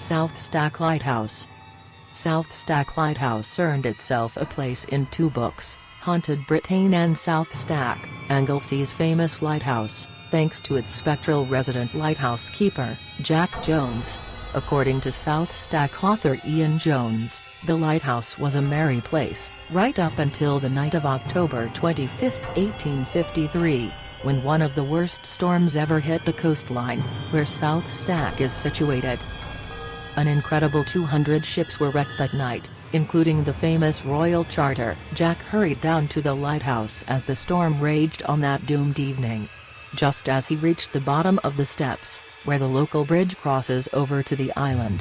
South Stack Lighthouse. South Stack Lighthouse earned itself a place in two books, Haunted Britain and South Stack, Anglesea's famous lighthouse, thanks to its spectral resident lighthouse keeper, Jack Jones. According to South Stack author Ian Jones, the lighthouse was a merry place, right up until the night of October 25, 1853, when one of the worst storms ever hit the coastline, where South Stack is situated. An incredible 200 ships were wrecked that night, including the famous Royal Charter. Jack hurried down to the lighthouse as the storm raged on that doomed evening. Just as he reached the bottom of the steps, where the local bridge crosses over to the island,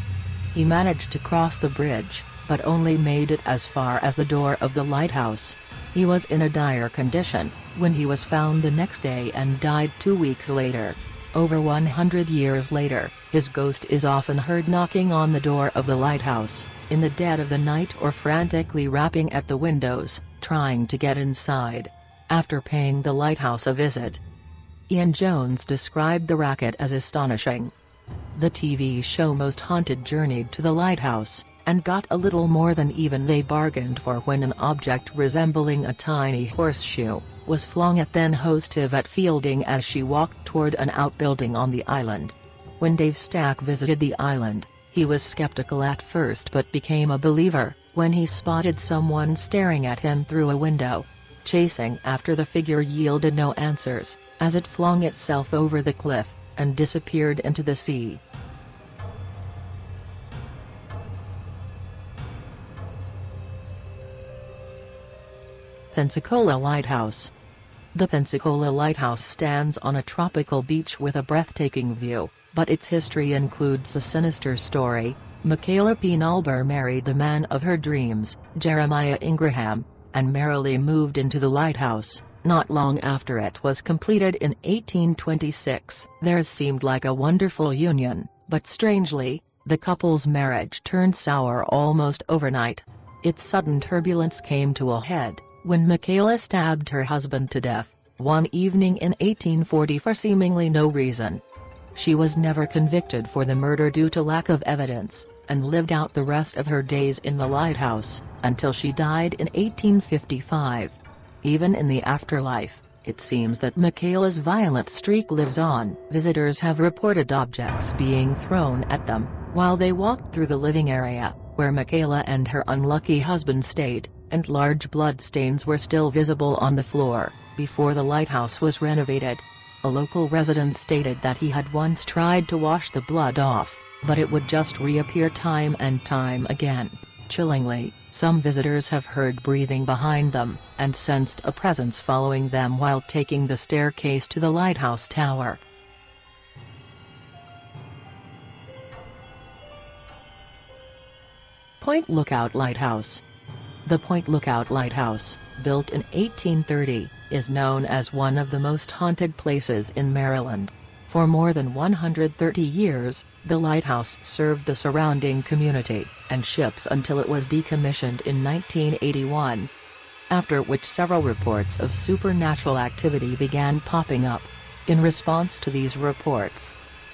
he managed to cross the bridge, but only made it as far as the door of the lighthouse. He was in a dire condition when he was found the next day and died 2 weeks later. Over 100 years later, his ghost is often heard knocking on the door of the lighthouse, in the dead of the night, or frantically rapping at the windows, trying to get inside. After paying the lighthouse a visit, Ian Jones described the racket as astonishing. The TV show Most Haunted journeyed to the lighthouse, and got a little more than even they bargained for when an object resembling a tiny horseshoe was flung at then-host Yvette Fielding as she walked toward an outbuilding on the island. When Dave Stack visited the island, he was skeptical at first but became a believer when he spotted someone staring at him through a window. Chasing after the figure yielded no answers, as it flung itself over the cliff and disappeared into the sea. Pensacola Lighthouse. The Pensacola Lighthouse stands on a tropical beach with a breathtaking view, but its history includes a sinister story. Michaela P. Nalber married the man of her dreams, Jeremiah Ingraham, and merrily moved into the lighthouse. Not long after it was completed in 1826, theirs seemed like a wonderful union, but strangely, the couple's marriage turned sour almost overnight. Its sudden turbulence came to a head when Michaela stabbed her husband to death one evening in 1840 for seemingly no reason. She was never convicted for the murder due to lack of evidence, and lived out the rest of her days in the lighthouse, until she died in 1855. Even in the afterlife, it seems that Michaela's violent streak lives on. Visitors have reported objects being thrown at them while they walked through the living area, where Michaela and her unlucky husband stayed, and large blood stains were still visible on the floor, before the lighthouse was renovated. A local resident stated that he had once tried to wash the blood off, but it would just reappear time and time again. Chillingly, some visitors have heard breathing behind them, and sensed a presence following them while taking the staircase to the lighthouse tower. Point Lookout Lighthouse. The Point Lookout Lighthouse, built in 1830, is known as one of the most haunted places in Maryland. For more than 130 years, the lighthouse served the surrounding community and ships until it was decommissioned in 1981, after which several reports of supernatural activity began popping up. In response to these reports,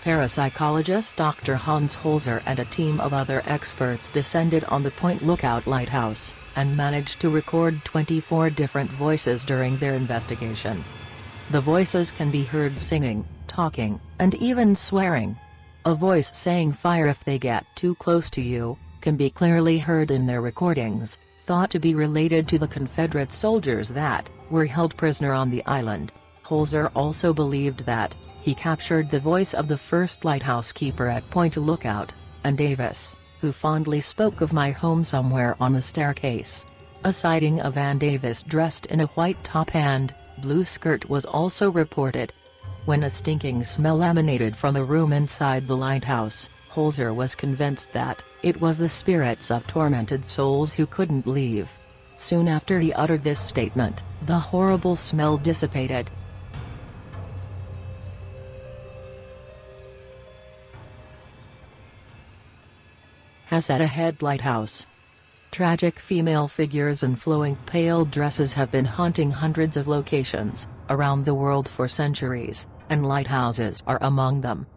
parapsychologist Dr. Hans Holzer and a team of other experts descended on the Point Lookout Lighthouse, and managed to record 24 different voices during their investigation. The voices can be heard singing, talking, and even swearing. A voice saying "fire if they get too close to you" can be clearly heard in their recordings, thought to be related to the Confederate soldiers that were held prisoner on the island. Holzer also believed that he captured the voice of the first lighthouse keeper at Point Lookout, and Davis, who fondly spoke of "my home somewhere on the staircase." A sighting of Ann Davis dressed in a white top and blue skirt was also reported. When a stinking smell emanated from the room inside the lighthouse, Holzer was convinced that it was the spirits of tormented souls who couldn't leave. Soon after he uttered this statement, the horrible smell dissipated. Hasetta Head Lighthouse. Tragic female figures in flowing pale dresses have been haunting hundreds of locations around the world for centuries, and lighthouses are among them.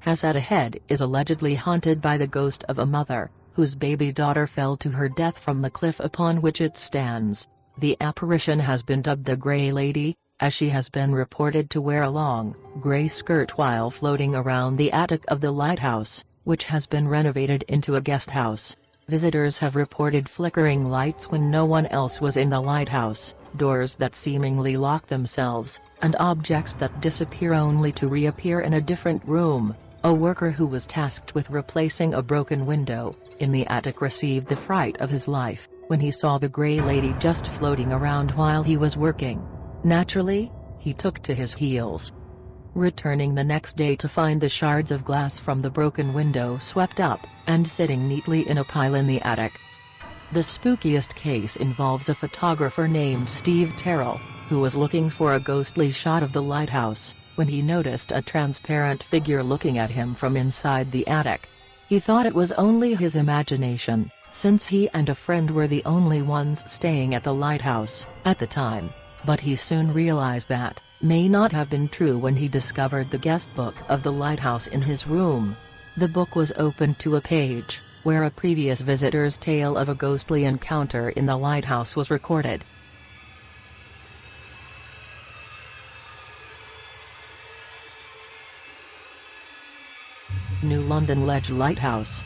Hasada Head is allegedly haunted by the ghost of a mother, whose baby daughter fell to her death from the cliff upon which it stands. The apparition has been dubbed the Grey Lady, as she has been reported to wear a long, grey skirt while floating around the attic of the lighthouse, which has been renovated into a guest house. Visitors have reported flickering lights when no one else was in the lighthouse, doors that seemingly lock themselves, and objects that disappear only to reappear in a different room. A worker who was tasked with replacing a broken window in the attic received the fright of his life when he saw the Grey Lady just floating around while he was working. Naturally, he took to his heels, returning the next day to find the shards of glass from the broken window swept up and sitting neatly in a pile in the attic. The spookiest case involves a photographer named Steve Terrell, who was looking for a ghostly shot of the lighthouse when he noticed a transparent figure looking at him from inside the attic. He thought it was only his imagination, since he and a friend were the only ones staying at the lighthouse at the time, but he soon realized that may not have been true when he discovered the guest book of the lighthouse in his room. The book was opened to a page where a previous visitor's tale of a ghostly encounter in the lighthouse was recorded. New London Ledge Lighthouse.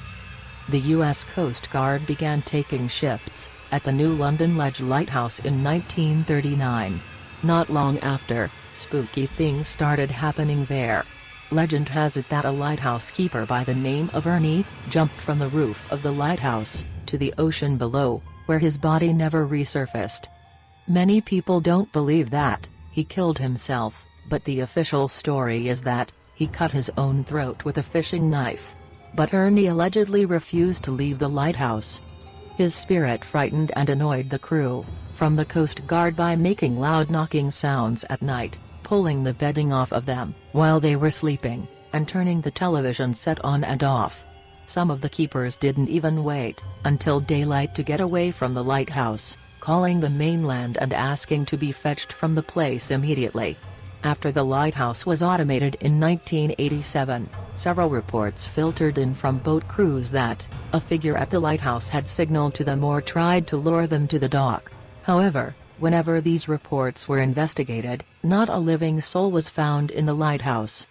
The U.S. Coast Guard began taking shifts at the New London Ledge Lighthouse in 1939. Not long after, spooky things started happening there. Legend has it that a lighthouse keeper by the name of Ernie jumped from the roof of the lighthouse to the ocean below, where his body never resurfaced. Many people don't believe that he killed himself, but the official story is that he cut his own throat with a fishing knife. But Ernie allegedly refused to leave the lighthouse. His spirit frightened and annoyed the crew from the Coast Guard by making loud knocking sounds at night, pulling the bedding off of them while they were sleeping, and turning the television set on and off. Some of the keepers didn't even wait until daylight to get away from the lighthouse, calling the mainland and asking to be fetched from the place immediately. After the lighthouse was automated in 1987, several reports filtered in from boat crews that a figure at the lighthouse had signaled to them or tried to lure them to the dock. However, whenever these reports were investigated, not a living soul was found in the lighthouse.